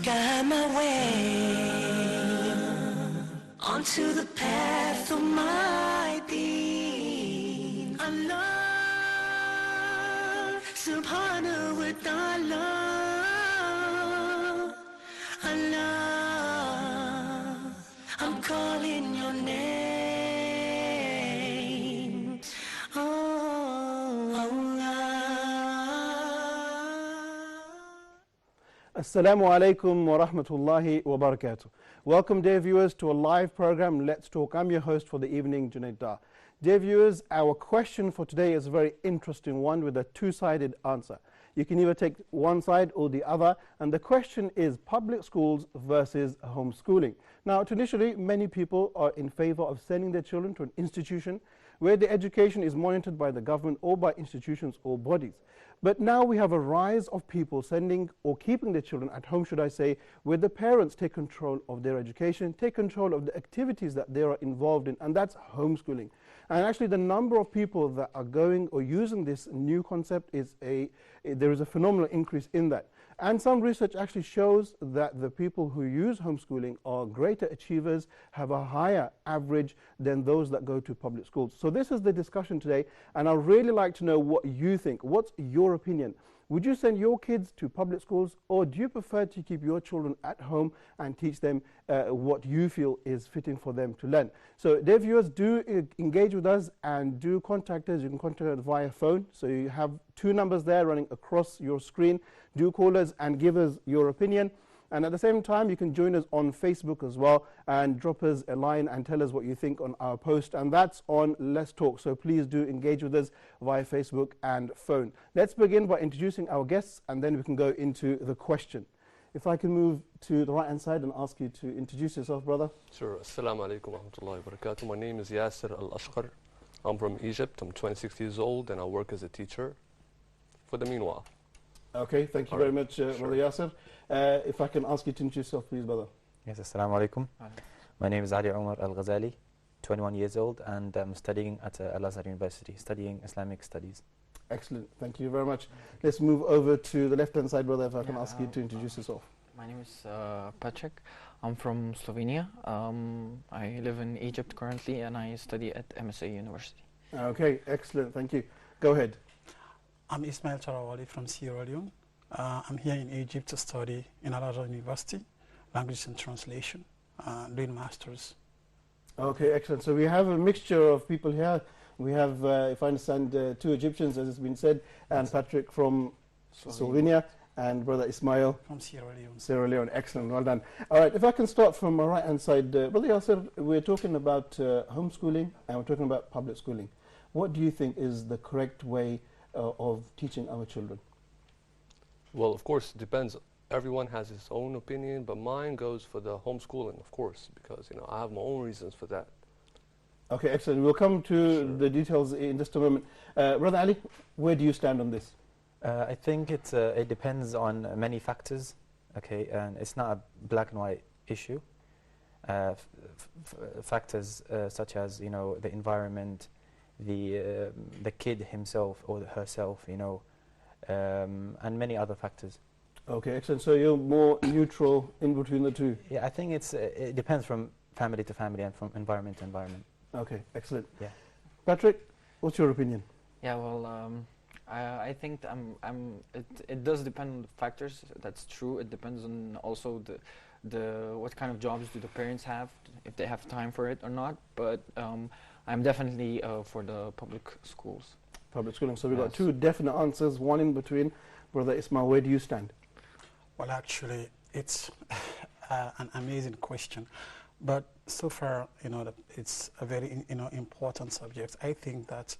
guide my way onto the path of my being. Allah, subhanahu wa ta'ala. Allah, I'm calling your name. Oh, Allah. Assalamu alaikum wa rahmatullahi wa barakatuh. Welcome, dear viewers, to a live program, Let's Talk. I'm your host for the evening, Junaid Dar. Dear viewers, our question for today is a very interesting one with a two-sided answer. You can either take one side or the other, and the question is public schools versus homeschooling. Now, traditionally, many people are in favor of sending their children to an institution where the education is monitored by the government or by institutions or bodies. But now we have a rise of people sending or keeping their children at home, should I say, where the parents take control of their education, take control of the activities that they are involved in, and that's homeschooling. And actually the number of people that are going or using this new concept is there is a phenomenal increase in that. And some research actually shows that the people who use homeschooling are greater achievers, have a higher average than those that go to public schools. So this is the discussion today, and I'd really like to know what you think. What's your opinion? Would you send your kids to public schools, or do you prefer to keep your children at home and teach them what you feel is fitting for them to learn? So dear viewers, do engage with us and do contact us. You can contact us via phone. So you have two numbers there running across your screen. Do call us and give us your opinion. And at the same time, you can join us on Facebook as well and drop us a line and tell us what you think on our post. And that's on Let's Talk. So please do engage with us via Facebook and phone. Let's begin by introducing our guests, and then we can go into the question. If I can move to the right-hand side and ask you to introduce yourself, brother. Sure. Assalamu alaikum wa rahmatullahi wa barakatuh. My name is Yasser Al-Ashqar. I'm from Egypt. I'm 26 years old, and I work as a teacher for the meanwhile. Okay, thank you very much, Brother Yasser. If I can ask you to introduce yourself, please, brother. Yes, assalamu alaikum. My name is Ali Omar Al-Ghazali, 21 years old, and I'm studying at Al-Azhar University, studying Islamic studies. Excellent, thank you very much. Let's move over to the left-hand side, brother, if I can ask you to introduce yourself. My name is Patrick. I'm from Slovenia. I live in Egypt currently, and I study at MSA University. Okay, excellent, thank you. Go ahead. I'm Ismail Charawali from Sierra Leone. I'm here in Egypt to study in Al-Azhar University, Language and Translation, doing masters. Okay, excellent. So we have a mixture of people here. We have, if I understand, two Egyptians, as has been said, and Patrick from Slovenia, and Brother Ismail from Sierra Leone. Sierra Leone, excellent, well done. All right, if I can start from my right-hand side, Brother Yasser, we're talking about homeschooling and we're talking about public schooling. What do you think is the correct way of teaching our children? Well, of course, it depends. Everyone has his own opinion, but mine goes for the homeschooling, of course, because I have my own reasons for that. Okay, excellent. We'll come to the details in just a moment. Brother Ali, where do you stand on this? I think it depends on many factors, okay, and it's not a black and white issue. Factors such as, the environment, the kid himself or herself, and many other factors. Okay, excellent. So you're more neutral in between the two? Yeah, I think it depends from family to family and from environment to environment. Okay, excellent. Yeah. Patrick, what's your opinion? Yeah, well, I think it does depend on the factors. That's true. It depends on also what kind of jobs do the parents have, if they have time for it or not. But I'm definitely for the public schools. Public schooling. So we've got two definite answers, one in between. Brother Ismail, where do you stand? Well, actually, it's an amazing question. But so far, that it's a very, important subject. I think that,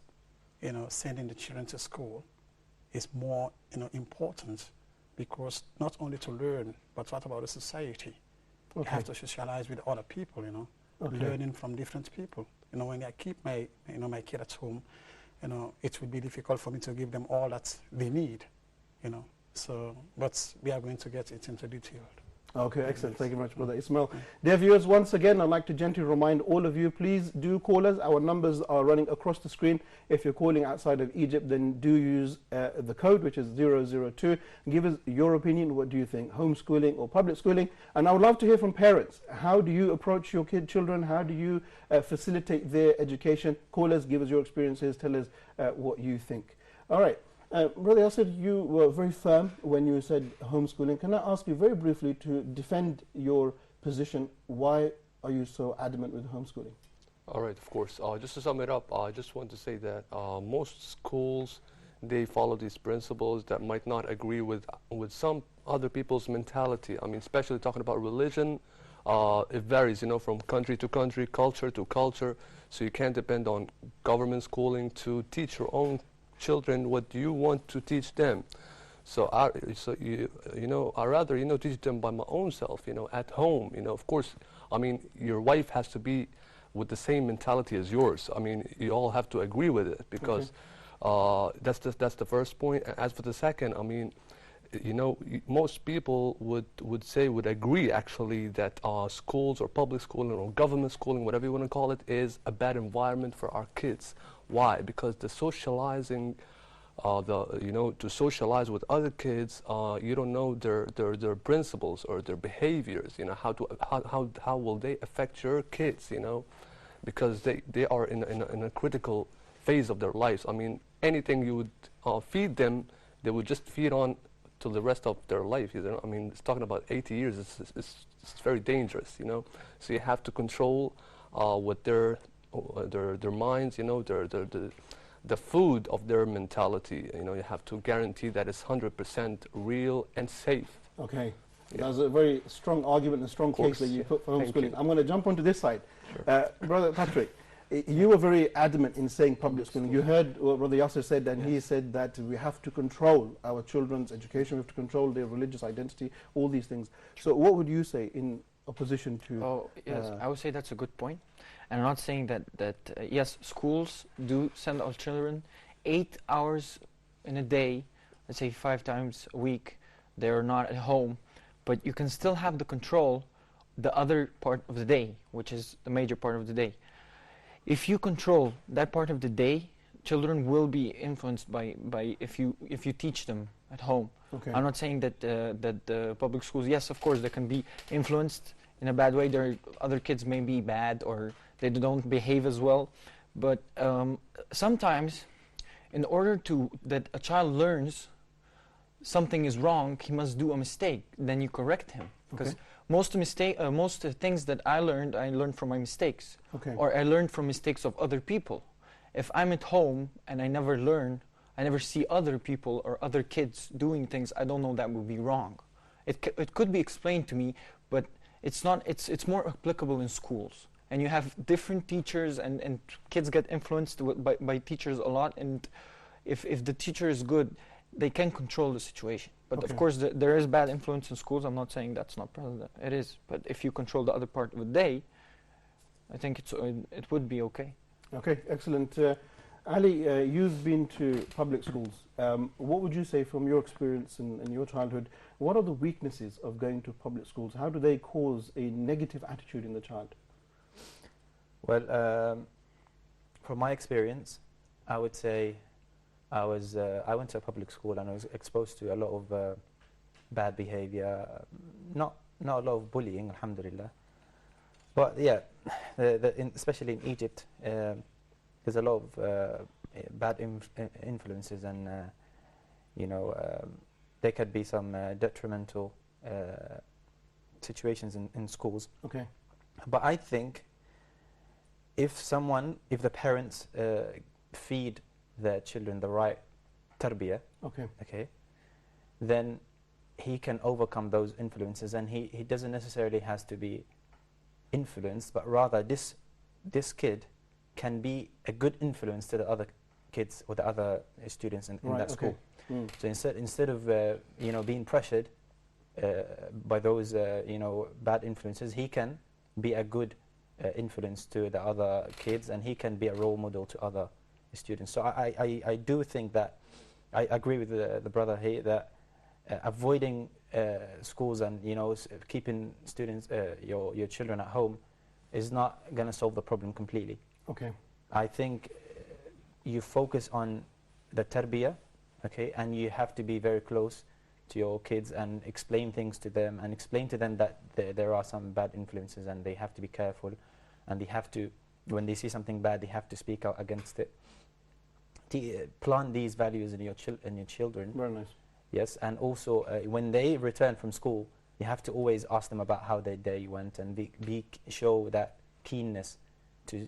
sending the children to school is more, important, because not only to learn, but what about the society? Okay. You have to socialize with other people, learning from different people. When I keep my, my kid at home, it would be difficult for me to give them all that they need, So, but we are going to get it into detail. Okay, excellent. Thank you very much, Brother Ismail. Dear viewers, once again, I'd like to gently remind all of you, please do call us. Our numbers are running across the screen. If you're calling outside of Egypt, then do use the code, which is 002. Give us your opinion. What do you think, homeschooling or public schooling? And I would love to hear from parents. How do you approach your children? How do you facilitate their education? Call us, give us your experiences, tell us what you think. All right. Brother Yasser, you were very firm when you said homeschooling. Can I ask you very briefly to defend your position? Why are you so adamant with homeschooling? All right, of course. Just to sum it up, I just want to say that most schools, they follow these principles that might not agree with some other people's mentality. I mean, especially talking about religion, it varies, you know, from country to country, culture to culture. So you can't depend on government schooling to teach your own children what you want to teach them. So I rather, you know, teach them by my own self, you know, at home. You know, of course, I mean, your wife has to be with the same mentality as yours. I mean, you all have to agree with it, because that's the first point. As for the second, I mean, you know, most people would agree actually that schools or public schooling or government schooling, whatever you want to call it, is a bad environment for our kids. Why? Because the socializing, to socialize with other kids, you don't know their principles or their behaviors. You know, how will they affect your kids? You know, because they are in a critical phase of their lives. I mean, anything you would feed them, they would just feed on to the rest of their life. You know, I mean, it's talking about 80 years. It's very dangerous. You know, so you have to control what their minds, you know, the food of their mentality. You know, you have to guarantee that it's 100% real and safe. Okay, Yeah. that's a very strong argument and strong case that you put for Thank homeschooling. you. I'm going to jump onto this side. Sure. Brother Patrick, you were very adamant in saying public schooling. You heard what Brother Yasser said, and he said that we have to control our children's education, we have to control their religious identity, all these things. So what would you say in opposition to... Oh, yes, I would say that's a good point. And I'm not saying that yes, schools do send our children 8 hours in a day, let's say 5 times a week, they're not at home, but you can still have the control the other part of the day, which is the major part of the day. If you control that part of the day, children will be influenced by if you teach them at home. Okay. I'm not saying that the public schools, yes, of course, they can be influenced in a bad way. Other kids may be bad or they don't behave as well. But sometimes, in order that a child learns something is wrong, he must do a mistake. Then you correct him. Because most things that I learned from my mistakes. Okay. Or I learned from mistakes of other people. If I'm at home and I never learn, I never see other people or other kids doing things, I don't know that would be wrong. It could be explained to me, but it's not. It's more applicable in schools. And you have different teachers, and kids get influenced by teachers a lot. And if the teacher is good, they can control the situation. But of course, there is bad influence in schools. I'm not saying that's not present. It is. But if you control the other part of the day, I think it would be okay. Okay, excellent. Ali, you've been to public schools. What would you say from your experience in your childhood? What are the weaknesses of going to public schools? How do they cause a negative attitude in the child? Well, from my experience, I would say I went to a public school and I was exposed to a lot of bad behavior, not a lot of bullying, alhamdulillah. But yeah, especially in Egypt, there's a lot of bad influences, and there could be some detrimental situations in schools. Okay. But I think if the parents feed their children the right tarbiyah, okay, then he can overcome those influences, and he doesn't necessarily has to be influenced, but rather this kid can be a good influence to the other kids or the other students in that school. So instead of being pressured by those bad influences, he can be a good influence to the other kids, and he can be a role model to other students. So I do think that I agree with the brother here that avoiding schools and keeping students, your children at home, is not going to solve the problem completely. Okay. I think you focus on the tarbiyah, okay, and you have to be very close to your kids and explain things to them and explain to them that there are some bad influences and they have to be careful, and they have to, when they see something bad, they have to speak out against it. Plant these values in your children. Very nice. Yes, and also when they return from school, you have to always ask them about how their day went and show that keenness to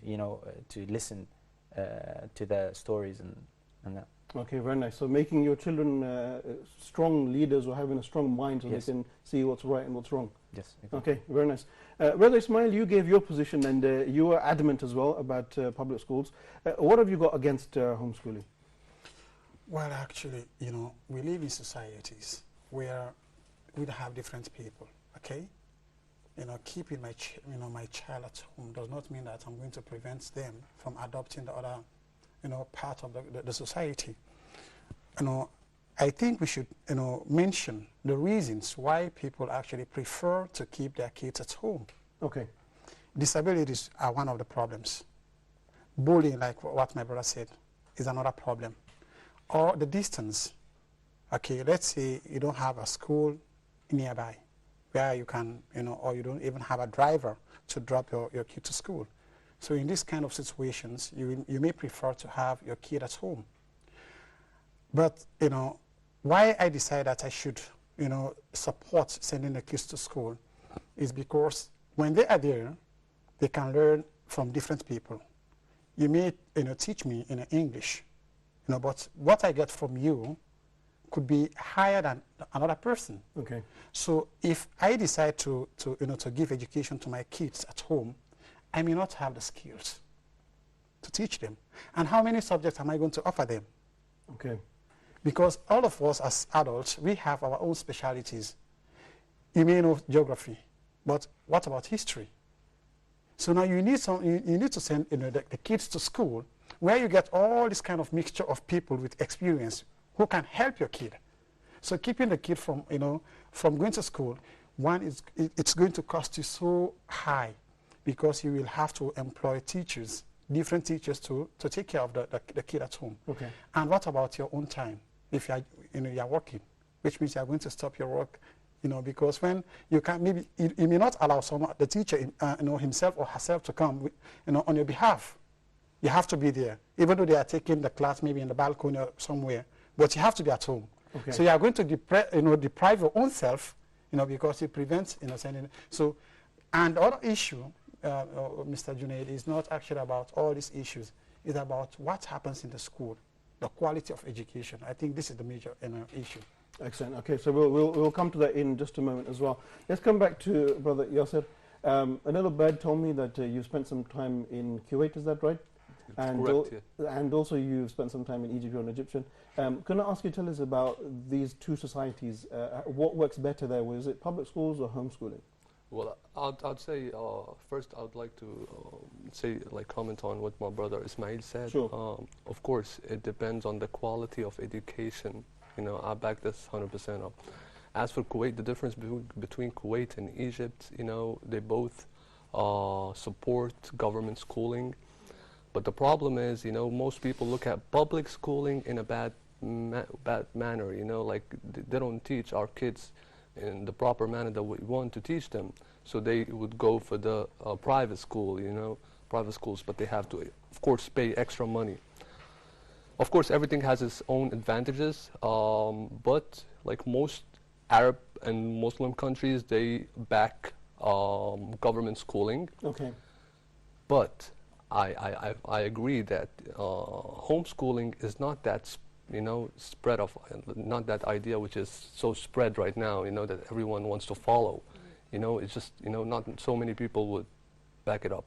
to listen to their stories and that. Okay, very nice. So making your children strong leaders, or having a strong mind, so Yes. they can see what's right and what's wrong. Yes. Exactly. Okay, very nice. Brother Ismail, you gave your position, and you were adamant as well about public schools. What have you got against homeschooling? Well, actually, we live in societies where we have different people, okay? Keeping my child at home does not mean that I'm going to prevent them from adopting the other, part of the society. I think we should, mention the reasons why people actually prefer to keep their kids at home. Okay. Disabilities are one of the problems. Bullying, like what my brother said, is another problem. Or the distance. Okay, let's say you don't have a school nearby where you can, or you don't even have a driver to drop your kid to school. So in this kind of situations, you may prefer to have your kid at home. But, why I decide that I should, support sending the kids to school is because when they are there, they can learn from different people. You may, teach me in English, but what I get from you could be higher than another person. Okay. So if I decide to give education to my kids at home, I may not have the skills to teach them. And how many subjects am I going to offer them? Okay. Because all of us as adults, we have our own specialities. You may know geography, but what about history? So now you need to send the kids to school where you get all this kind of mixture of people with experience who can help your kid. So keeping the kid from going to school, it's going to cost you so high because you will have to employ teachers, different teachers to take care of the kid at home. Okay. And what about your own time? If you are working, which means you are going to stop your work, because when you can, maybe you may not allow the teacher, himself or herself to come, on your behalf. You have to be there, even though they are taking the class maybe in the balcony or somewhere, but you have to be at home. Okay. So you are going to deprive your own self, because it prevents, sending. So, and the other issue, Mr. Junaid, is not actually about all these issues. It's about what happens in the school, the quality of education. I think this is the major issue. Excellent. Okay, so we'll come to that in just a moment as well. Let's come back to Brother Yasser. Another bird told me that you spent some time in Kuwait, is that right? And, correct, yeah. And also you've spent some time in Egypt, you're an Egyptian. Can I ask you to tell us about these two societies? What works better there? Was it public schools or homeschooling? Well, I'd say first I'd like to comment on what my brother Ismail said. Sure. Of course, it depends on the quality of education. I back this 100% up. As for Kuwait, the difference between Kuwait and Egypt, they both support government schooling. But the problem is, most people look at public schooling in a bad manner. Like they don't teach our kids in the proper manner that we want to teach them. So they would go for the private school, private schools, but they have to, of course, pay extra money. Of course, everything has its own advantages, but like most Arab and Muslim countries, they back government schooling. Okay. But I agree that homeschooling is not that spread of, not that idea which is so spread right now, that everyone wants to follow. It's just, not so many people would back it up.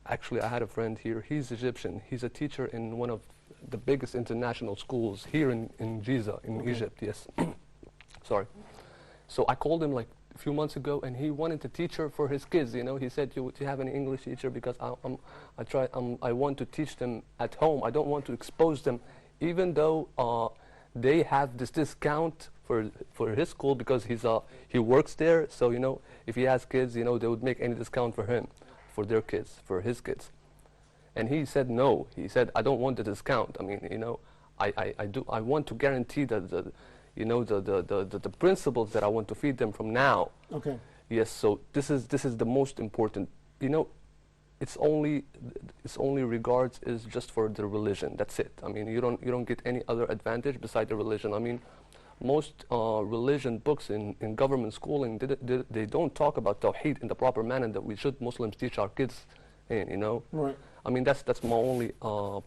Actually, I had a friend here, he's Egyptian. He's a teacher in one of the biggest international schools here in Giza, in Egypt, yes. Sorry. So I called him like a few months ago, and he wanted a teacher for his kids. He said, "Do you have an English teacher? Because I want to teach them at home. I don't want to expose them, even though they have this discount for his school because he works there. So if he has kids, they would make any discount for him, for their kids, for his kids. And he said no. He said, I don't want the discount. I mean, I want to guarantee that the principles that I want to feed them from now. Okay. Yes. So this is the most important. It's only regards is just for the religion. That's it. I mean, you don't get any other advantage beside the religion. I mean, most religion books in government schooling they don't talk about Tawheed in the proper manner that we should Muslims teach our kids in. Right. I mean, that's my only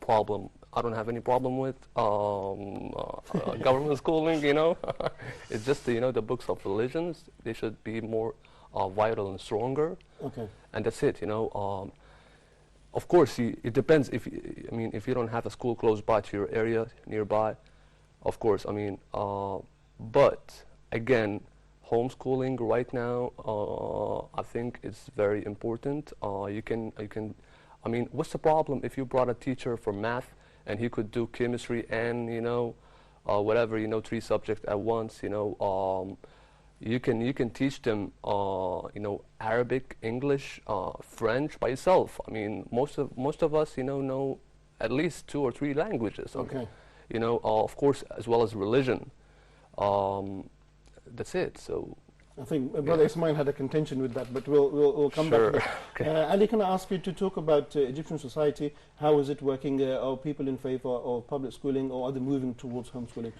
problem. I don't have any problem with government schooling. It's just the books of religions. They should be more vital and stronger. Okay. And that's it. Of course, it depends. If you don't have a school close by to your area nearby, of course. I mean, but again, homeschooling right now, I think it's very important. You can. I mean, what's the problem if you brought a teacher for math and he could do chemistry and whatever 3 subjects at once? You can teach them Arabic, English, French by yourself. I mean, most of us know at least 2 or 3 languages. Okay. Of course, as well as religion. That's it. So I think Brother Ismail had a contention with that, but we'll come back to that. Okay. Ali, can I ask you to talk about Egyptian society? How is it working? Are people in favor of public schooling, or are they moving towards homeschooling?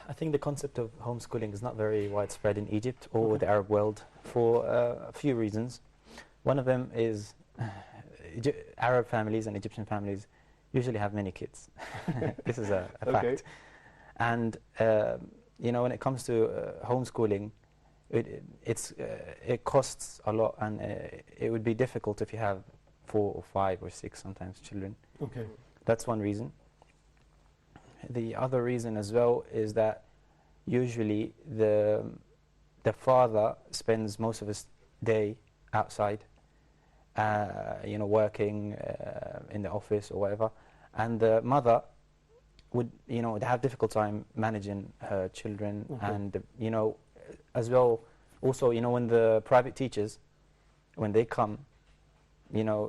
I think the concept of homeschooling is not very widespread in Egypt or the Arab world for a few reasons. One of them is Arab families and Egyptian families usually have many kids. This is a fact. And when it comes to homeschooling, it costs a lot, and it would be difficult if you have 4 or 5 or 6 sometimes children. Okay. That's one reason. The other reason as well is that usually the father spends most of his day outside, working in the office or whatever, and the mother would have difficult time managing her children. And as well, also when the private teachers, when they come,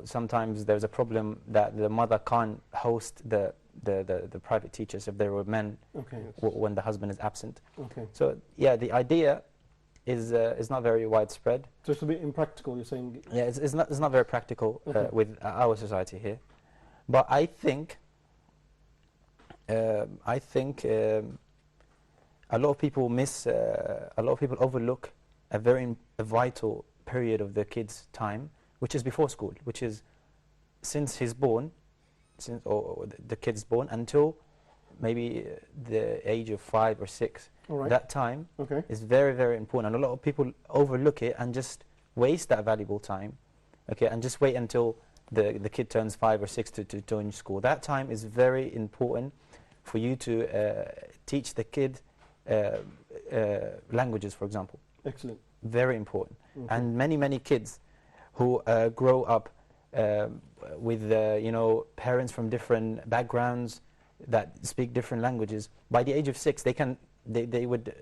sometimes there's a problem that the mother can't host the private teachers if there were men. Okay. When the husband is absent. Okay. So yeah, the idea is not very widespread. So it's a bit impractical, you're saying? Yeah, it's not very practical with our society here. But I think a lot of people overlook a very vital period of the kid's time, which is before school, which is since he's born, or the kid's born until maybe the age of 5 or 6. All right. That time is very, very important, and a lot of people overlook it and just waste that valuable time, and just wait until the kid turns 5 or 6 to join school. That time is very important for you to teach the kid languages, for example. Excellent. Very important. And many kids who grow up with parents from different backgrounds that speak different languages, by the age of 6 they would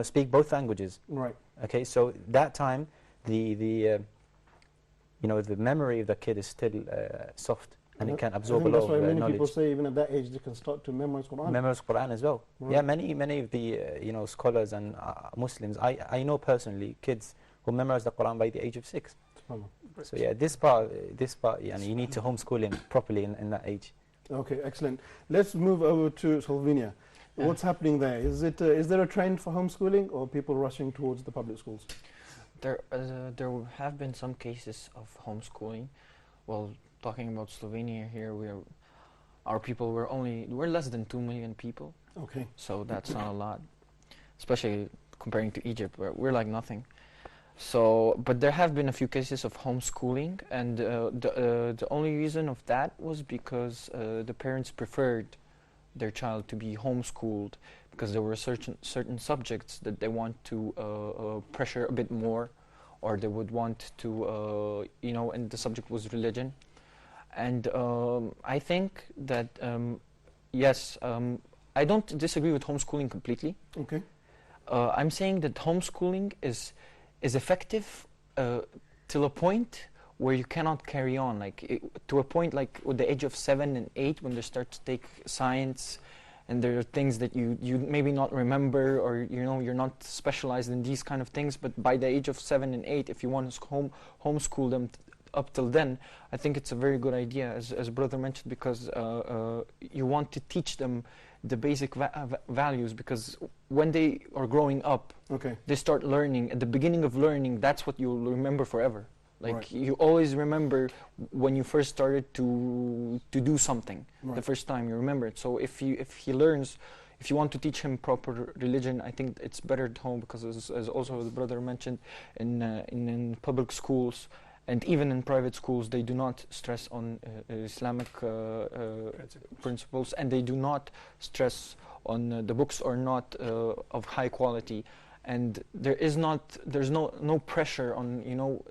speak both languages. Right. Okay, so that time the memory of the kid is still soft, and it can absorb a lot of knowledge. That's why many people say even at that age they can start to memorize Quran. Memorize Quran as well. Right. Yeah, many of the scholars and Muslims, I know personally kids who memorize the Quran by the age of 6. So yeah, this part, you need to homeschool him properly in that age. Okay, excellent. Let's move over to Slovenia. What's happening there? Is there a trend for homeschooling, or people rushing towards the public schools? There have been some cases of homeschooling. Well, talking about Slovenia here, we're less than 2 million people. Okay. So that's not a lot, especially comparing to Egypt, where we're like nothing. So, but there have been a few cases of homeschooling, and the only reason of that was because the parents preferred their child to be homeschooled because there were certain subjects that they want to pressure a bit more, or they would want to, and the subject was religion. And I think that, yes, I don't disagree with homeschooling completely. Okay. I'm saying that homeschooling is effective till a point where you cannot carry on, like to a point like with the age of 7 and 8 when they start to take science, and there are things that you maybe not remember, or you're not specialized in these kind of things. But by the age of 7 and 8, if you want to homeschool them up till then, I think it's a very good idea, as brother mentioned, because you want to teach them the basic values, because when they are growing up, they start learning. At the beginning of learning, that's what you'll remember forever. Like you always remember when you first started to do something, the first time you remember it. So if he learns, if you want to teach him proper religion, I think it's better at home, because as also the brother mentioned, in public schools and even in private schools, they do not stress on Islamic principles, and they do not stress on the books are not of high quality. And there's no pressure on,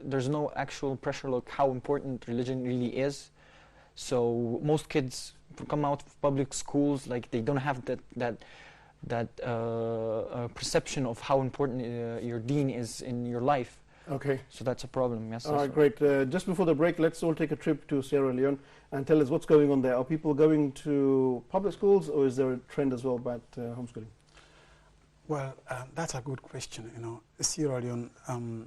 there's no actual pressure like how important religion really is. So most kids come out of public schools, like they don't have that perception of how important your deen is in your life. Okay. So that's a problem, yes. All right, great. Just before the break, let's all take a trip to Sierra Leone and tell us what's going on there. Are people going to public schools, or is there a trend as well about homeschooling? Well, that's a good question. Sierra Leone,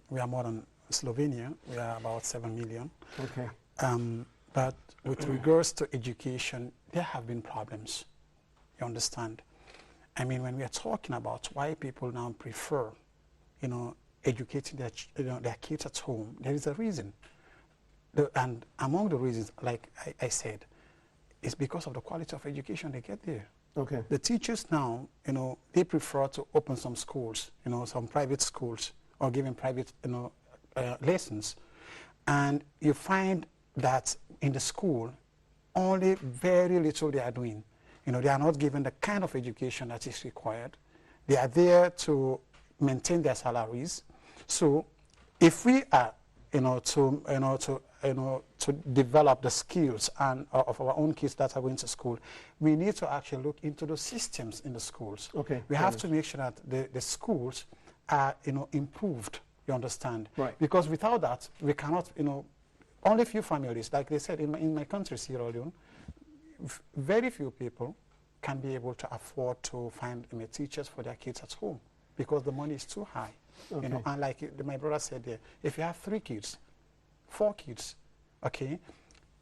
we are more than Slovenia. We are about 7 million. Okay. But with regards to education, there have been problems. You understand? I mean, when we are talking about why people now prefer, educating their kids at home, there is a reason. And among the reasons, like I said, is because of the quality of education they get there. Okay. The teachers now, they prefer to open some schools, some private schools, or giving private, lessons. And you find that in the school, only very little they are doing. They are not given the kind of education that is required. They are there to maintain their salaries. So if we are, to develop the skills and of our own kids that are going to school, we need to actually look into the systems in the schools. Okay. We have to make sure that the schools are, improved. You understand? Right. Because without that, we cannot, only few families, like they said in my country, Sierra Leone, very few people can be able to afford to find teachers for their kids at home, because the money is too high. Okay. And like my brother said there, if you have 3 kids, 4 kids, okay,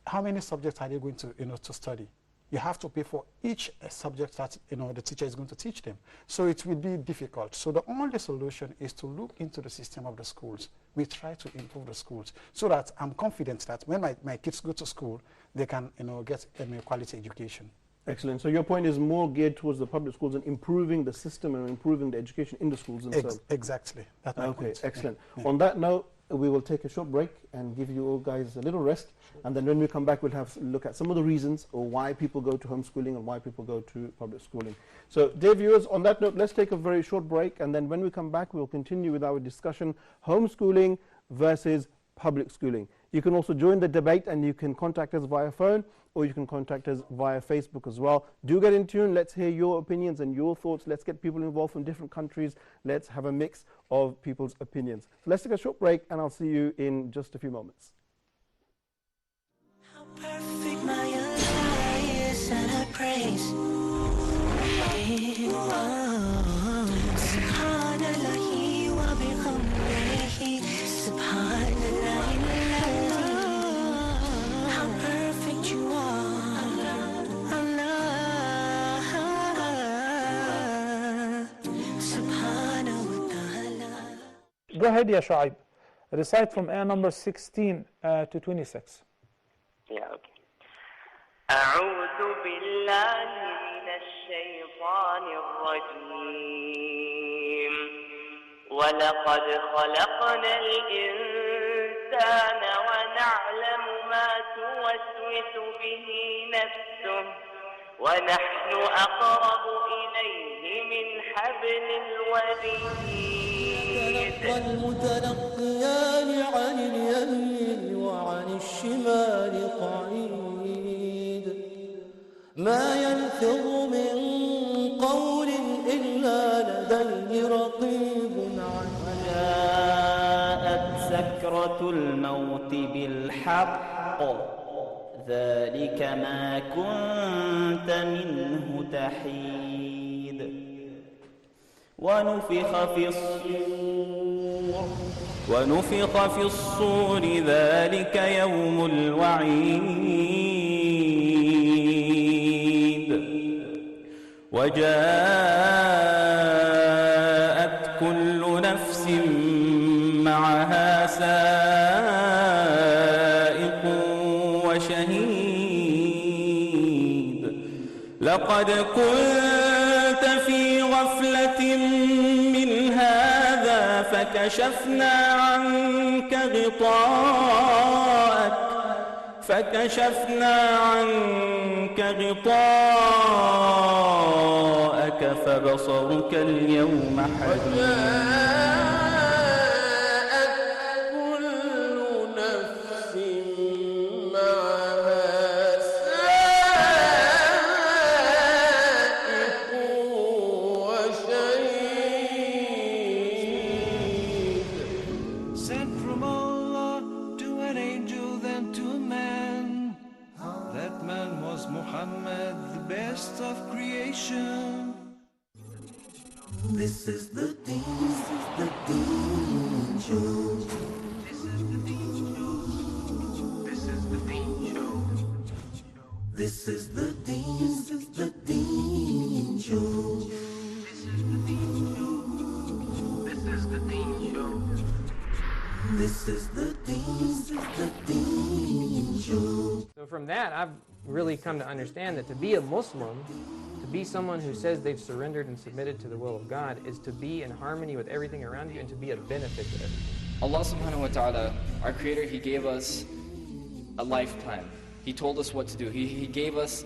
how many subjects are they going to, to study? You have to pay for each subject that, the teacher is going to teach them. So it will be difficult. So the only solution is to look into the system of the schools. We try to improve the schools so that I'm confident that when my kids go to school, they can, get a quality education. Excellent. So your point is more geared towards the public schools and improving the system and improving the education in the schools themselves. Exactly. That's my point. Excellent. Yeah. On that note, we will take a short break and give you all guys a little rest, and then when we come back, we'll have a look at some of the reasons or why people go to homeschooling and why people go to public schooling. So, dear viewers, on that note, let's take a very short break, and then when we come back, we'll continue with our discussion, homeschooling versus public schooling. You can also join the debate, and you can contact us via phone, or you can contact us via Facebook as well. Do get in tune. Let's hear your opinions and your thoughts. Let's get people involved from different countries. Let's have a mix of people's opinions. So let's take a short break, and I'll see you in just a few moments. How perfect my Allah is, and I praise Him. Subhanallahi wa bihamdihi, subhanallah. How perfect you are, Allah, subhanahu wa ta'ala. Go ahead, Ya Shu'aib. Recite from ayah number 16 to 26. Yeah, okay. أعوذ بالله من الشيطان الرجيم ولقد خلقنا الإنسان ونعلم ما توسوس به نفسه ونحن أقرب إليه من حبل الوريد. تلقى المتلقيان عن اليمين وعن الشمال قعيد ما يلفظ من قول إلا لديه رقيب وجاءت سكرة الموت بالحق ذلك ما كنت منه تحيد ونفخ في الصور ذلك يوم الوعيد وجاءت كل نفس معها سائق وشهيد لقد كنت في غفلة من هذا فكشفنا عنك غطاءك فبصرك اليوم حديد This is the Deen Show. This is the Deen Show. This is the Deen Show. This is the Deen Show. This is the Deen Show. This is the Deen Show. This is the Deen Show. So from that, I've really come to understand that to be a Muslim, to be someone who says they've surrendered and submitted to the will of God, is to be in harmony with everything around you and to be a benefit to everything. Allah subhanahu wa ta'ala, our Creator, He gave us a life plan. He told us what to do. He gave us,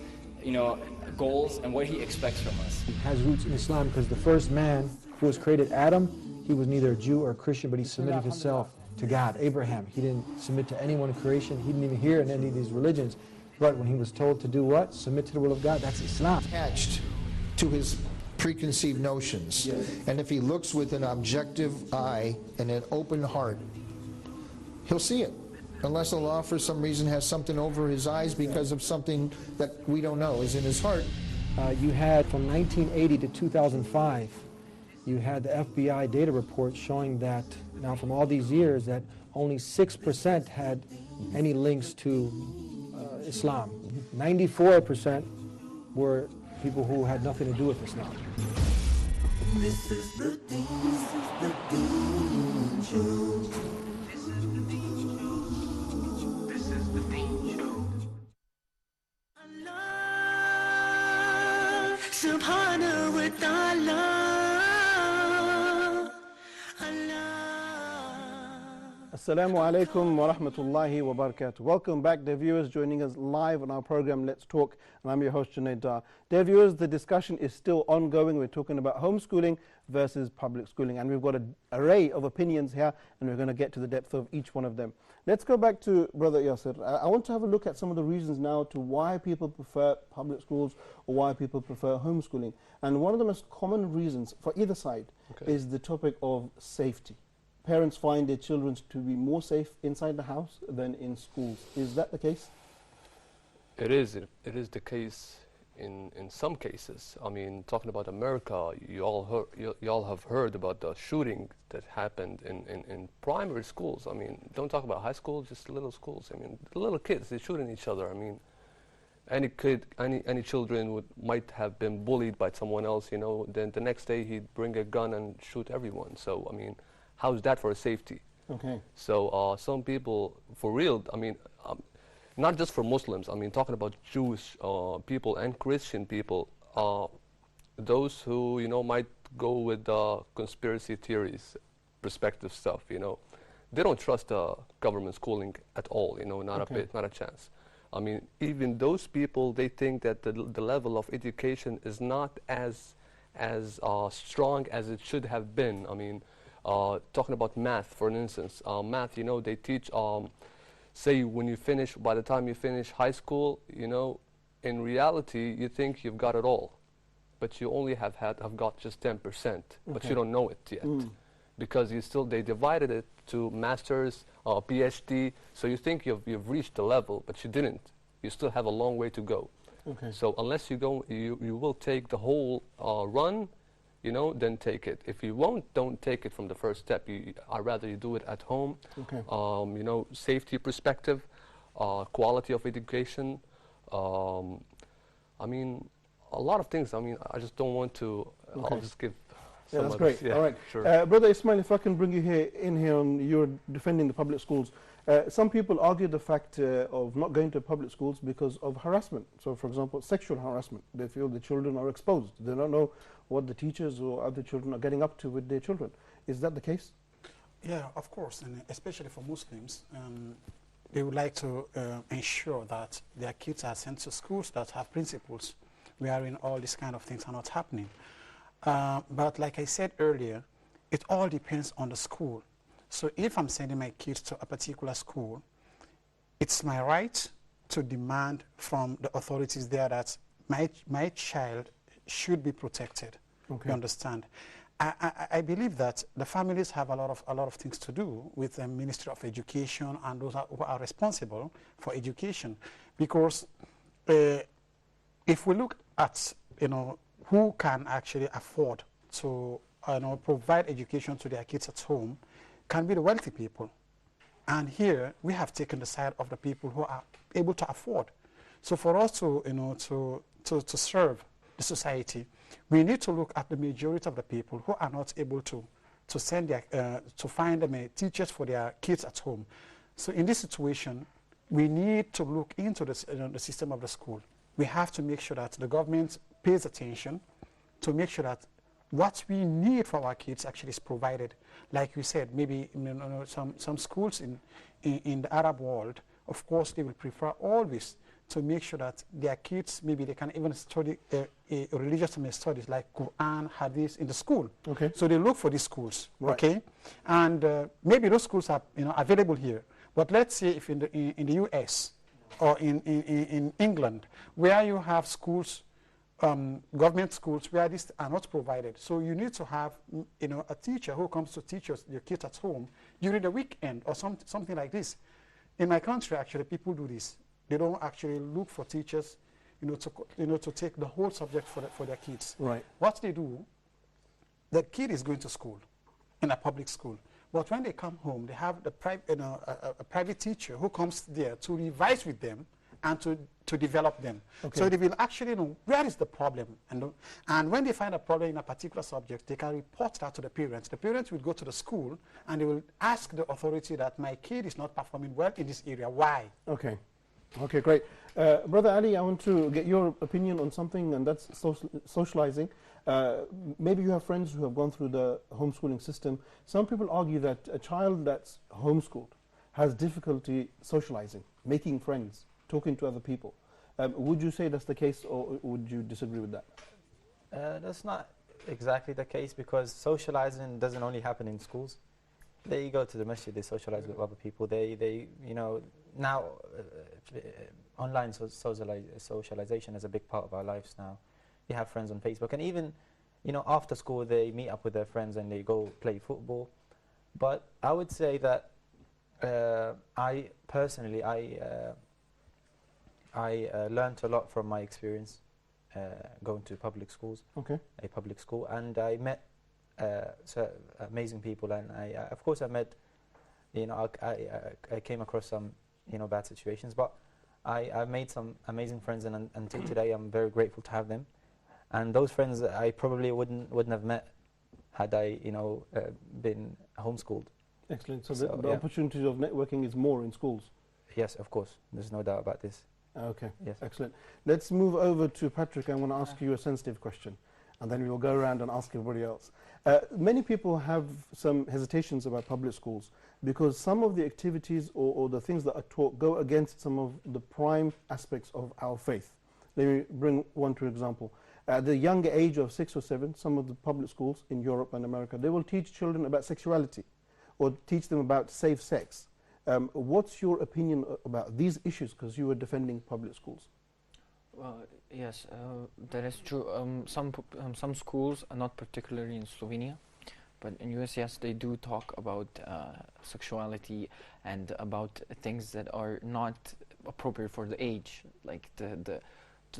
goals and what He expects from us. It has roots in Islam because the first man who was created, Adam, he was neither a Jew or a Christian, but he submitted himself to God. Abraham, he didn't submit to anyone in creation. He didn't even hear in any of these religions. But when he was told to do what? Submit to the will of God, that's Islam. Attached to his preconceived notions. Yes. And if he looks with an objective eye and an open heart, he'll see it. Unless Allah for some reason has something over his eyes because of something that we don't know is in his heart. You had from 1980 to 2005, you had the FBI data report showing that, now from all these years, that only 6% had any links to Islam. 94% were people who had nothing to do with Islam. This is the Deen Show. This is the Deen Show. This is the Deen Show. Allah Subhanahu wa Ta'ala. Assalamu alaikum wa rahmatullahi wa barakatuh. Welcome back, dear viewers, joining us live on our program Let's Talk, and I'm your host Junaid Dar. Dear viewers, the discussion is still ongoing. We're talking about homeschooling versus public schooling, and we've got an array of opinions here, and we're going to get to the depth of each one of them. Let's go back to Brother Yasir. I want to have a look at some of the reasons now to why people prefer public schools or why people prefer homeschooling. And one of the most common reasons for either side is the topic of safety. Parents find their children to be more safe inside the house than in schools. Is that the case? It is the case in some cases. I mean, talking about America, you all have heard about the shooting that happened in primary schools. I mean, don't talk about high school, just little schools. I mean, the little kids, they're shooting each other. I mean, any kid, any children might have been bullied by someone else, then the next day he'd bring a gun and shoot everyone. So, I mean, how's that for safety? Okay. So some people, for real, I mean, not just for Muslims, I mean, talking about Jewish people and Christian people, those who, might go with conspiracy theories, perspective stuff, they don't trust government schooling at all, not a bit, not a chance. I mean, even those people, they think that the level of education is not as strong as it should have been. I mean, talking about math, for instance, math, they teach, say by the time you finish high school, in reality, you think you've got it all. but you only have got just 10%, but you don't know it yet. Because they divided it to masters, PhD, so you think you've reached the level, but you didn't. You still have a long way to go. So unless you will take the whole run, then take it. If you won't, don't take it from the first step. I'd rather you do it at home. Safety perspective, quality of education. I mean, a lot of things. I mean, I just don't want to. I'll just give. Yeah, that's great. All right, sure. Brother Ismail, if I can bring you here on you're defending the public schools. Some people argue the fact of not going to public schools because of harassment. So, for example, sexual harassment. They feel the children are exposed. They don't know what the teachers or other children are getting up to with their children. Is that the case? Yeah, of course, and especially for Muslims, they would like to ensure that their kids are sent to schools that have principles wherein all these kind of things are not happening. But like I said earlier, it all depends on the school. So if I'm sending my kids to a particular school, it's my right to demand from the authorities there that my child should be protected. You understand? I believe that the families have a lot of things to do with the Ministry of Education and those who are responsible for education, because if we look at who can actually afford to provide education to their kids at home, can be the wealthy people. And here we have taken the side of the people who are able to afford. So for us to serve the society, we need to look at the majority of the people who are not able to send their to find them teachers for their kids at home. So in this situation, we need to look into the system of the school. We have to make sure that the government pays attention to make sure that what we need for our kids actually is provided. Like we said, maybe some schools in the Arab world, of course, they will prefer always to make sure that their kids, maybe they can even study religious studies like Quran, Hadith in the school. So they look for these schools, and maybe those schools are available here. But let's say if in the US or in England, where you have schools, government schools where these are not provided. So you need to have a teacher who comes to teach your kids at home during the weekend or something like this. In my country, actually, people do this. They don't actually look for teachers to take the whole subject for their kids. What they do, the kid is going to school, in a public school. But when they come home, they have a private teacher who comes there to revise with them and to develop them. So they will actually know where is the problem. And when they find a problem in a particular subject, they can report that to the parents. The parents will go to the school and they will ask the authority that my kid is not performing well in this area. Why? Okay, great. Brother Ali, I want to get your opinion on something, and that's socializing. Maybe you have friends who have gone through the homeschooling system. Some people argue that a child that's homeschooled has difficulty socializing, making friends, talking to other people. Would you say that's the case, or would you disagree with that? That's not exactly the case, because socializing doesn't only happen in schools. They go to the masjid, they socialize with other people. They now online socialization is a big part of our lives now. You have friends on Facebook, and even after school they meet up with their friends and they go play football. But I would say that I personally learned a lot from my experience going to public schools, a public school, and I met amazing people, and of course I met, I came across some bad situations, but I made some amazing friends, and until today I'm very grateful to have them. And those friends I probably wouldn't have met had I been homeschooled. Excellent. So the opportunities of networking is more in schools. Yes, of course. There's no doubt about this. Okay. Yes. Excellent. Let's move over to Patrick. I want to ask you a sensitive question, and then we will go around and ask everybody else. Many people have some hesitations about public schools because some of the activities or the things that are taught go against some of the prime aspects of our faith. Let me bring one to example. At the younger age of 6 or 7, some of the public schools in Europe and America, they will teach children about sexuality or teach them about safe sex. What's your opinion about these issues, because you were defending public schools? Well, yes, that is true. Some schools, not particularly in Slovenia, but in US, yes, they do talk about sexuality and about things that are not appropriate for the age. Like the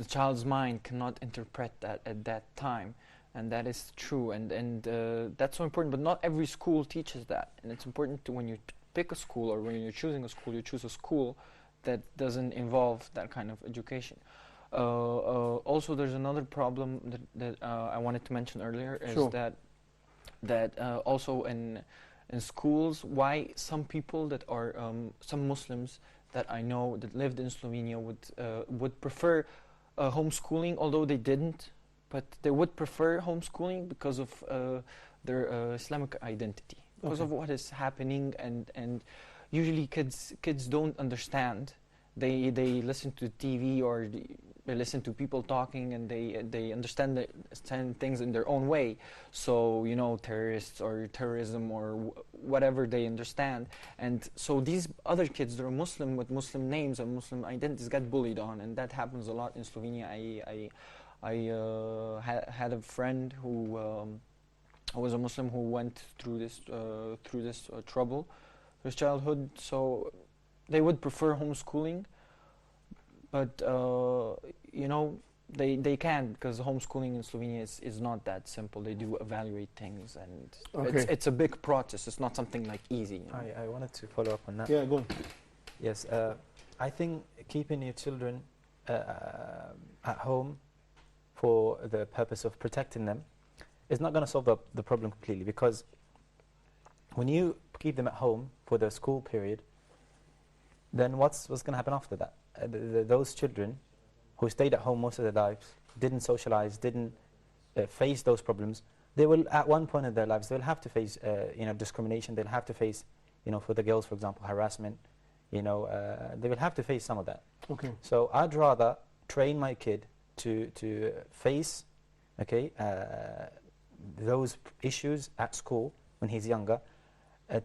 child's mind cannot interpret that at that time, and that is true. And that's so important. But not every school teaches that, and it's important to, when you pick a school or when you're choosing a school, you choose a school that doesn't involve that kind of education. Also, there's another problem that I wanted to mention earlier, is Sure. that also in schools, why some people that are some Muslims that I know that lived in Slovenia would prefer homeschooling, although they didn't, but they would prefer homeschooling because of their Islamic identity, because of what is happening, and usually kids don't understand. They listen to TV or they listen to people talking, and they understand things in their own way. So, you know, terrorists or terrorism or whatever they understand. And so these other kids that are Muslim with Muslim names and Muslim identities get bullied on, and that happens a lot in Slovenia. I had a friend who was a Muslim who went through this trouble, his childhood. So they would prefer homeschooling, but you know, they can't, because homeschooling in Slovenia is not that simple. They do evaluate things, and it's a big process. It's not something like easy. You know? I wanted to follow up on that. Yeah, go on. Yes, I think keeping your children at home for the purpose of protecting them is not going to solve the problem completely, because when you keep them at home for the school period, then what's going to happen after that? Those children who stayed at home most of their lives, didn't socialize, didn't face those problems, they will, at one point in their lives, they'll have to face discrimination. They'll have to face, for the girls, for example, harassment. They will have to face some of that. Okay. So I'd rather train my kid to face those issues at school when he's younger,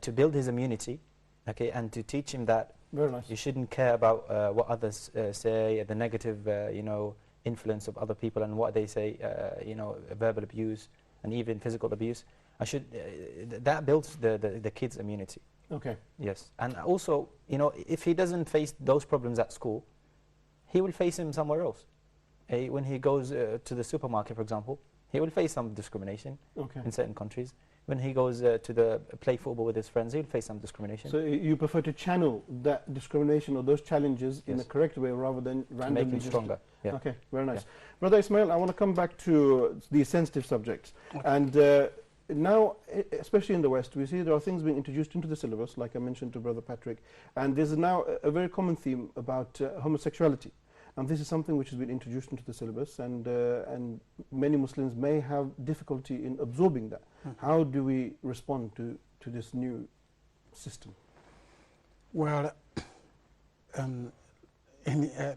to build his immunity, and to teach him that very nice. You shouldn't care about what others say, the negative influence of other people and what they say, verbal abuse and even physical abuse. That builds the kid's immunity. Okay. Yes, and also, if he doesn't face those problems at school, he will face them somewhere else. When he goes to the supermarket, for example, he will face some discrimination in certain countries. When he goes to play football with his friends, he'll face some discrimination. So you prefer to channel that discrimination or those challenges in a correct way rather than randomly make him stronger. Yeah. Okay, very nice. Yeah. Brother Ismail, I want to come back to the sensitive subjects. Okay. And now, especially in the West, we see there are things being introduced into the syllabus, like I mentioned to Brother Patrick, and there's now a very common theme about homosexuality. And this is something which has been introduced into the syllabus, and many Muslims may have difficulty in absorbing that. How do we respond to this new system? Well,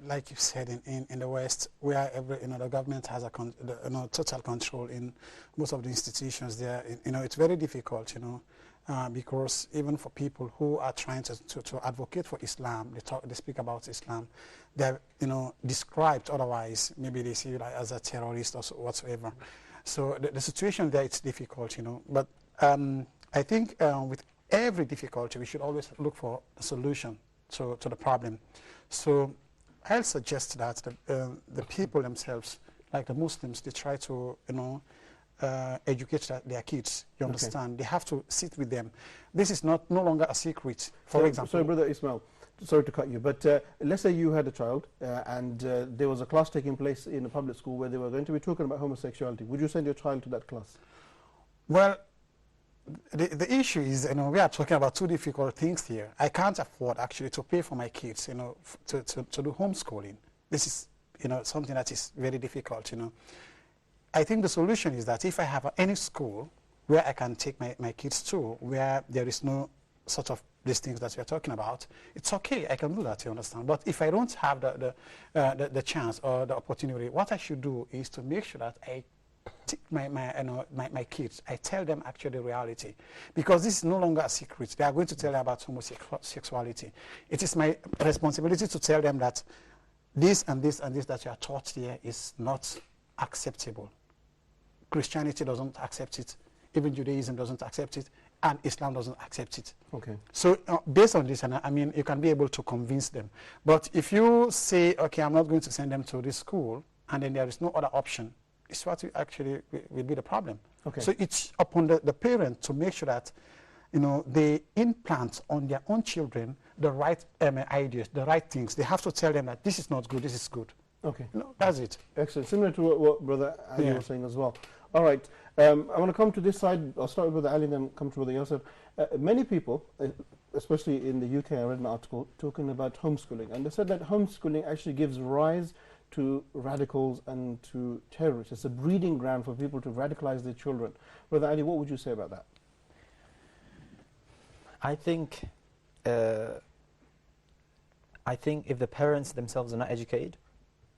like you said, in the West, where the government has total control in most of the institutions there, it's very difficult, because even for people who are trying to advocate for Islam, they speak about Islam, they're described otherwise. Maybe they see you like as a terrorist or whatsoever. So the situation there, it's difficult, But I think with every difficulty, we should always look for a solution to the problem. So I'll suggest that the people themselves, like the Muslims, they try to educate their kids. You understand? They have to sit with them. This is no longer a secret. For example, sorry, Brother Ismail, sorry to cut you, but let's say you had a child and there was a class taking place in a public school where they were going to be talking about homosexuality. Would you send your child to that class? Well, the issue is, we are talking about two difficult things here. I can't afford actually to pay for my kids, to do homeschooling. This is, something that is very difficult, I think the solution is that if I have any school where I can take my kids to, where there is no sort of these things that we are talking about, it's okay, I can do that, you understand. But if I don't have the chance or the opportunity, what I should do is to make sure that I take my kids, I tell them actually the reality. Because this is no longer a secret. They are going to tell them about homosexuality. It is my responsibility to tell them that this and this and this that you are taught here is not acceptable. Christianity doesn't accept it, even Judaism doesn't accept it, and Islam doesn't accept it. Okay. So based on this, and I mean, you can be able to convince them. But if you say, okay, I'm not going to send them to this school, and then there is no other option, it's what actually will be the problem. Okay. So it's upon the parent to make sure that, you know, they implant on their own children the right ideas, the right things. They have to tell them that this is not good, this is good. Okay. You know, that's it. Excellent. Similar to what Brother Ali was saying as well. All right. I want to come to this side. I'll start with Brother Ali, then come to Brother Yosef. Many people, especially in the UK, I read an article talking about homeschooling, and they said that homeschooling actually gives rise to radicals and to terrorists. It's a breeding ground for people to radicalize their children. Brother Ali, what would you say about that? I think if the parents themselves are not educated,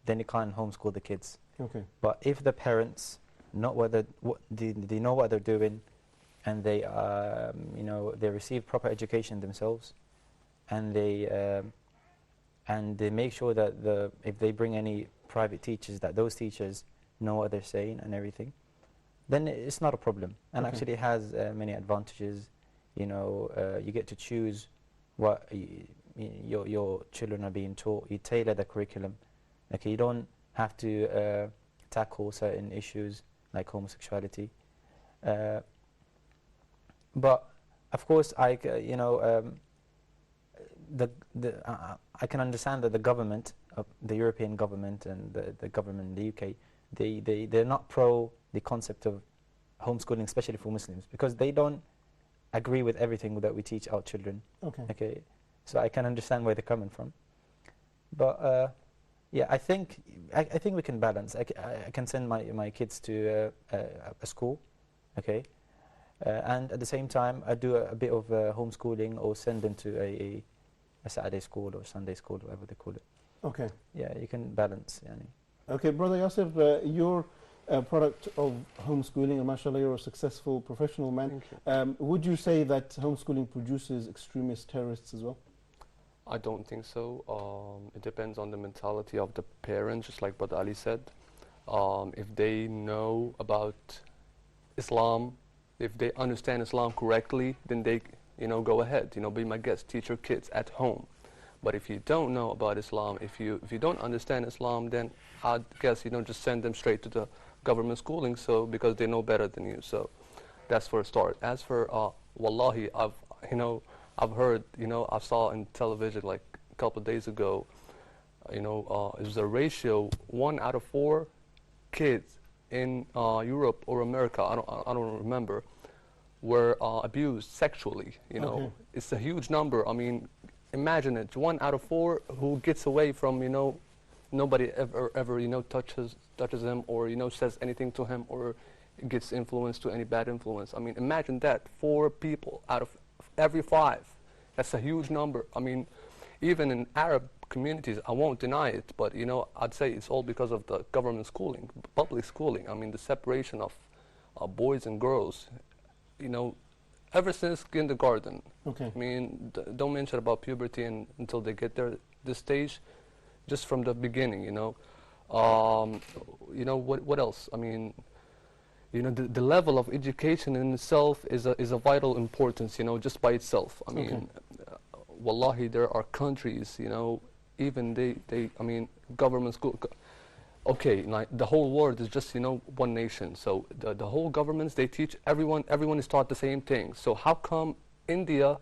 then you can't homeschool the kids. Okay. But if the parents they know what they're doing, and they they receive proper education themselves, and they make sure that if they bring any private teachers, that those teachers know what they're saying and everything, then it's not a problem. And Okay. actually it has many advantages. You know, you get to choose what your children are being taught. You tailor the curriculum. Okay, you don't have to tackle certain issues like homosexuality. But of course, I can understand that the government, the European government and the government in the UK, they're not pro the concept of homeschooling, especially for Muslims, because they don't agree with everything that we teach our children. Okay. Okay, so I can understand where they're coming from. But yeah, I think we can balance. I can send my kids to a school, okay, and at the same time I do a bit of homeschooling, or send them to a Saturday school or Sunday school, whatever they call it. Okay. Yeah, you can balance. Yani. Okay, Brother Yosef, you're a product of homeschooling, and mashallah, you're a successful professional man. Would you say that homeschooling produces extremist terrorists as well? I don't think so. It depends on the mentality of the parents, just like Brother Ali said. If they know about Islam, if they understand Islam correctly, then they, go ahead, be my guest, teach your kids at home. But if you don't know about Islam, if you don't understand Islam, then I guess just send them straight to the government schooling, so because they know better than you. So that's for a start. As for wallahi, I've heard, I saw in television like a couple of days ago, it was a ratio 1 out of 4 kids in Europe or America, I don't remember, were abused sexually. Okay. It's a huge number. I mean, imagine it, 1 out of 4 who gets away from, nobody ever touches him, or says anything to him, or gets influenced to any bad influence. I mean, imagine that, 4 people out of every 5. That's a huge number. I mean, even in Arab communities, I won't deny it, but I'd say it's all because of the government schooling, public schooling. I mean, the separation of boys and girls, ever since kindergarten. Okay. I mean, don't mention about puberty until they get there, this stage, just from the beginning, what else? I mean, the level of education in itself is a vital importance, just by itself. I mean, wallahi, there are countries, even I mean, government school. Okay, like the whole world is just, one nation. So the whole governments, they teach everyone is taught the same thing. So how come India's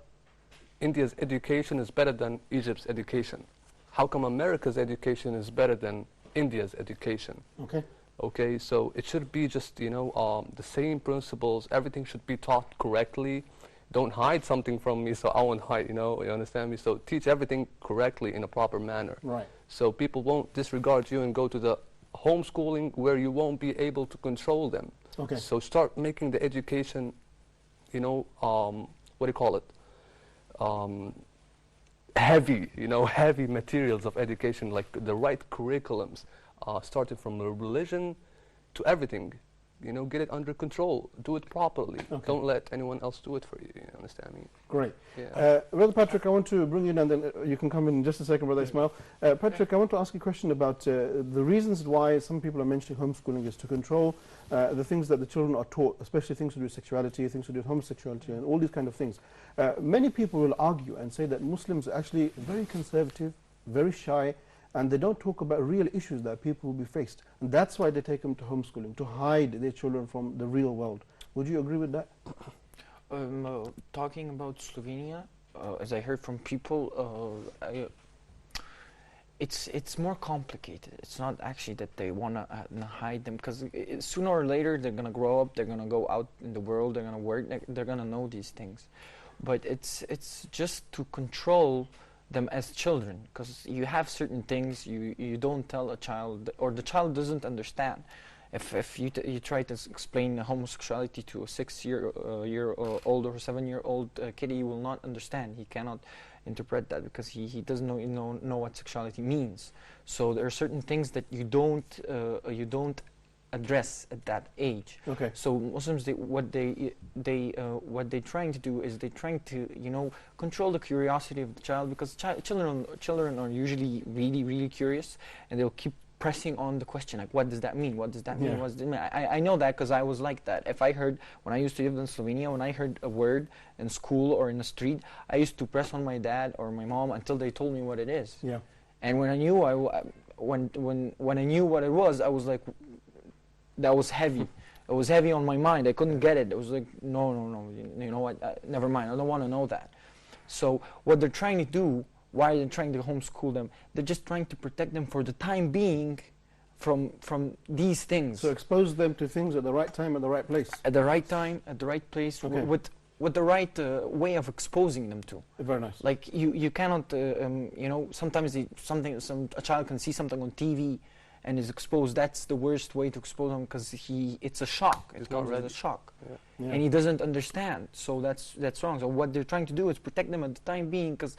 education is better than Egypt's education? How come America's education is better than India's education? Okay. Okay, so it should be just, the same principles. Everything should be taught correctly. Don't hide something from me, so I won't hide, you understand me? So teach everything correctly in a proper manner. Right. So people won't disregard you and go to the homeschooling where you won't be able to control them. Okay. So start making the education, what do you call it? Heavy, heavy materials of education, like the right curriculums, starting from religion to everything. get it under control. Do it properly. Okay. Don't let anyone else do it for you. You understand me? Great. Yeah. Brother Patrick, I want to bring you in, and then you can come in just a second, Brother Ismail. Patrick, I want to ask you a question about the reasons why some people are mentioning homeschooling is to control the things that the children are taught, especially things to do with sexuality, things to do with homosexuality, and all these kind of things. Many people will argue and say that Muslims are actually very conservative, very shy, and they don't talk about real issues that people will be faced. And that's why they take them to homeschooling, to hide their children from the real world. Would you agree with that? Talking about Slovenia, as I heard from people, it's more complicated. It's not actually that they want to hide them, because sooner or later they're going to grow up, they're going to go out in the world, they're going to work, they're going to know these things. But it's just to control them as children, because you have certain things you don't tell a child, or the child doesn't understand. If you try to explain homosexuality to a 6-year-old or 7-year-old kid, he will not understand. He cannot interpret that, because he doesn't know what sexuality means. So there are certain things that you don't address at that age. Okay. So Muslims, what they're trying to do is they're trying to control the curiosity of the child, because children are usually really curious, and they'll keep pressing on the question, like, what does that mean? What does that mean? Yeah. What does it mean? I know that because I was like that. When I used to live in Slovenia, when I heard a word in school or in the street, I used to press on my dad or my mom until they told me what it is. Yeah. And when I knew when I knew what it was, I was like, that was heavy. It was heavy on my mind. I couldn't get it. It was like, no. You know what? Never mind. I don't want to know that. So what they're trying to do, why they're trying to homeschool them, they're just trying to protect them for the time being from these things. So expose them to things at the right time, at the right place. At the right time, at the right place, Okay. with the right way of exposing them to. Very nice. Like you cannot, sometimes a child can see something on TV and is exposed. That's the worst way to expose them, because it's a shock. It's not a shock. Yeah. And he doesn't understand. So that's wrong. So what they're trying to do is protect them at the time being, because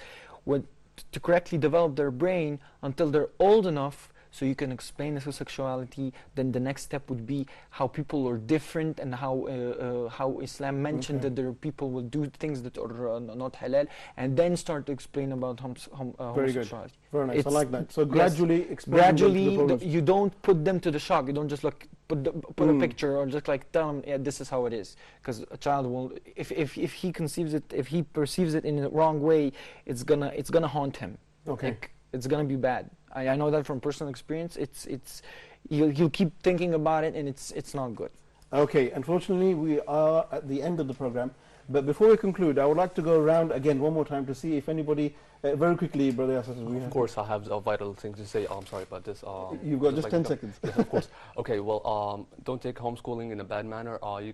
to correctly develop their brain until they're old enough so you can explain the sexuality. Then the next step would be how people are different, and how Islam mentioned that there are people will do things that are not halal, and then start to explain about Very good. homosexuality. Very nice. I like that. So gradually expose them to the problems. You don't put them to the shock. You don't just put a picture, or just like tell them, yeah, this is how it is. Because a child will, if he conceives it, if he perceives it in the wrong way, it's gonna haunt him. Okay. Like, it's gonna be bad. I know that from personal experience. You'll keep thinking about it, and it's not good. Okay, unfortunately we are at the end of the program, but before we conclude, I would like to go around again one more time to see if anybody, very quickly, Brother Yasser. Of course, I have a vital thing to say. I'm sorry about this. You've got just 10 seconds. Yes, of course. Okay, well, don't take homeschooling in a bad manner. You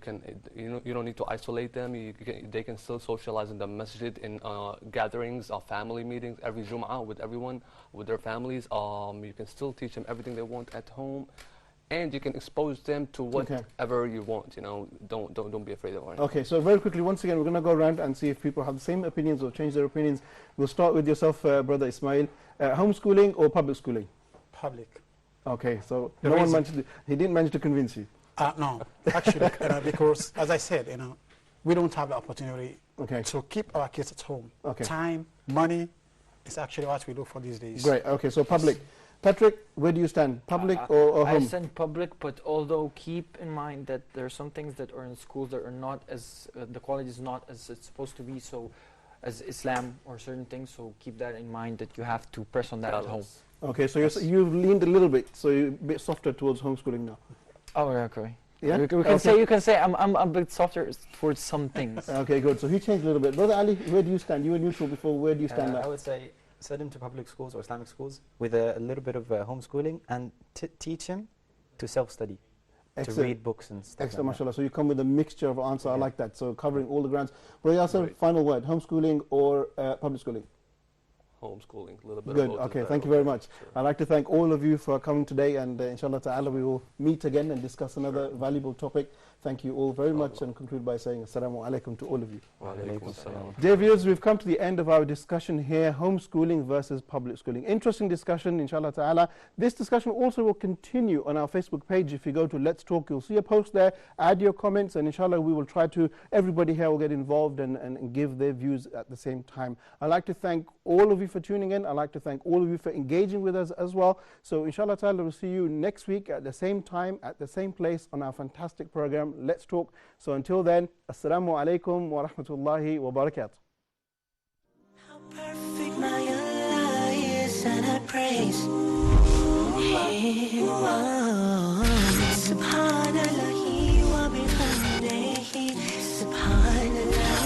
don't need to isolate them. They can still socialize in the masjid, in gatherings, family meetings, every Jum'ah with everyone, with their families. You can still teach them everything they want at home. And you can expose them to whatever you want. Don't be afraid of it. Okay, so very quickly, once again, we're going to go around and see if people have the same opinions or change their opinions. We'll start with yourself, Brother Ismail. Homeschooling or public schooling? Public. Okay, so he didn't manage to convince you. No, actually, because as I said, we don't have the opportunity to keep our kids at home. Okay. Time, money, is actually what we do for these days. Great. Okay, so public. Patrick, where do you stand? Public or home? I stand public, but although keep in mind that there are some things that are in schools that are not as, the quality is not as it's supposed to be, so as Islam or certain things, so keep that in mind that you have to press on that at home. Okay, so you've leaned a little bit, so you're a bit softer towards homeschooling now. Oh, yeah, okay. Yeah? You can say I'm a bit softer towards some things. Okay, good. So he changed a little bit. Brother Ali, where do you stand? You were neutral before. Where do you stand now? I would say send him to public schools or Islamic schools with a little bit of homeschooling, and teach him to self-study, to read books and stuff. Excellent, mashallah. So you come with a mixture of answer. I like that. So covering all the grounds. Brother Yasser, final word: homeschooling or public schooling? homeschooling, a little bit Good. of both. Okay, thank you very much. I'd like to thank all of you for coming today, and inshallah ta'ala we will meet again and discuss another valuable topic. Thank you all very much, and conclude by saying assalamu alaikum to all of you. Dear viewers, we've come to the end of our discussion here, homeschooling versus public schooling. Interesting discussion, inshallah ta'ala. This discussion also will continue on our Facebook page. If you go to Let's Talk, you'll see a post there. Add your comments, and inshallah we will try to, everybody here will get involved and give their views at the same time. I'd like to thank all of you for tuning in. I'd like to thank all of you for engaging with us as well. So inshallah ta'ala we'll see you next week at the same time, at the same place on our fantastic program, Let's Talk. So until then, assalamu alaikum wa rahmatullahi wa barakatuh. How perfect my Allah is, and I praise Him. Subhanallah wa bihamdihi, Subhanallah.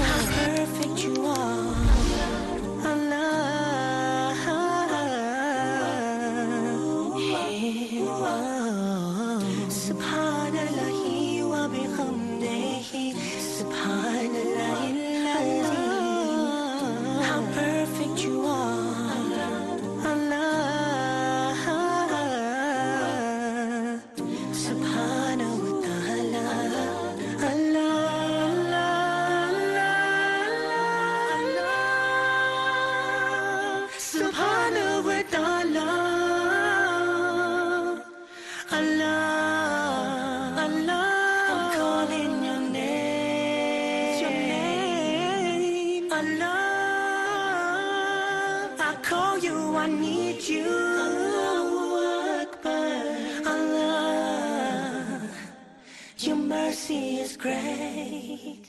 How perfect you are, Subhanallah wa bihamdihi, Subhanallah. How perfect you are, Allah, Subhanahu wa ta'ala, Allah, Subhanahu wa ta'ala, Allah, I'm calling your name, Allah, I call you, I need you, Allahu Akbar, Allah, your mercy is great.